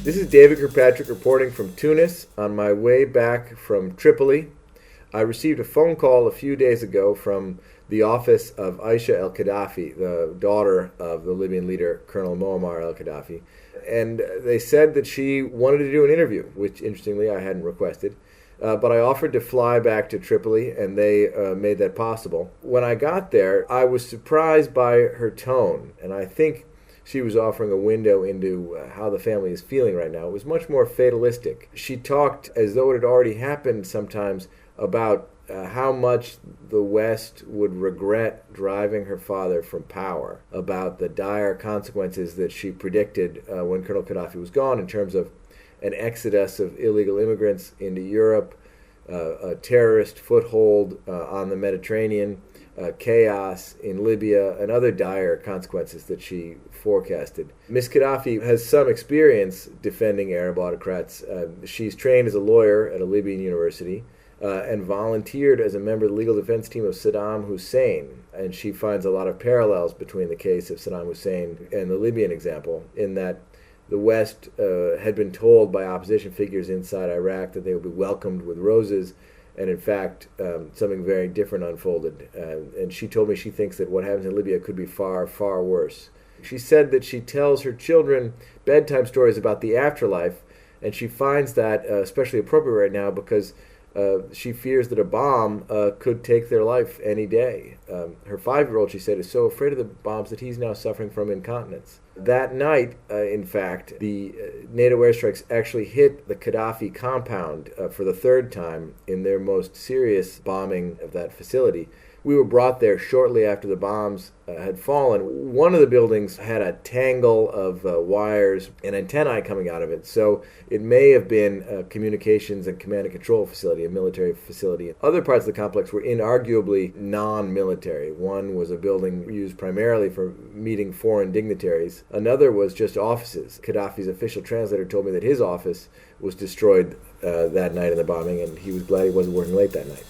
This is David Kirkpatrick reporting from Tunis on my way back from Tripoli. I received a phone call a few days ago from the office of Ayesha al-Gaddafi, the daughter of the Libyan leader, Colonel Muammar al-Gaddafi. And they said that she wanted to do an interview, which, interestingly, I hadn't requested. But I offered to fly back to Tripoli, and they made that possible. When I got there, I was surprised by her tone, and I think she was offering a window into how the family is feeling right now. It was much more fatalistic. She talked as though it had already happened sometimes about how much the West would regret driving her father from power, about the dire consequences that she predicted when Colonel Qaddafi was gone in terms of an exodus of illegal immigrants into Europe, a terrorist foothold on the Mediterranean, chaos in Libya, and other dire consequences that she forecasted. Ms. Qaddafi has some experience defending Arab autocrats. She's trained as a lawyer at a Libyan university and volunteered as a member of the legal defense team of Saddam Hussein. And she finds a lot of parallels between the case of Saddam Hussein and the Libyan example, in that the West had been told by opposition figures inside Iraq that they would be welcomed with roses, and in fact, something very different unfolded. And she told me she thinks that what happens in Libya could be far, far worse. She said that she tells her children bedtime stories about the afterlife, and she finds that especially appropriate right now because she fears that a bomb could take their life any day. Her 5-year-old, she said, is so afraid of the bombs that he's now suffering from incontinence. That night, in fact, the NATO airstrikes actually hit the Qaddafi compound for the 3rd time in their most serious bombing of that facility. We were brought there shortly after the bombs had fallen. One of the buildings had a tangle of wires and antennae coming out of it, so it may have been a communications and command and control facility, a military facility. Other parts of the complex were inarguably non-military. One was a building used primarily for meeting foreign dignitaries. Another was just offices. Qaddafi's official translator told me that his office was destroyed that night in the bombing, and he was glad he wasn't working late that night.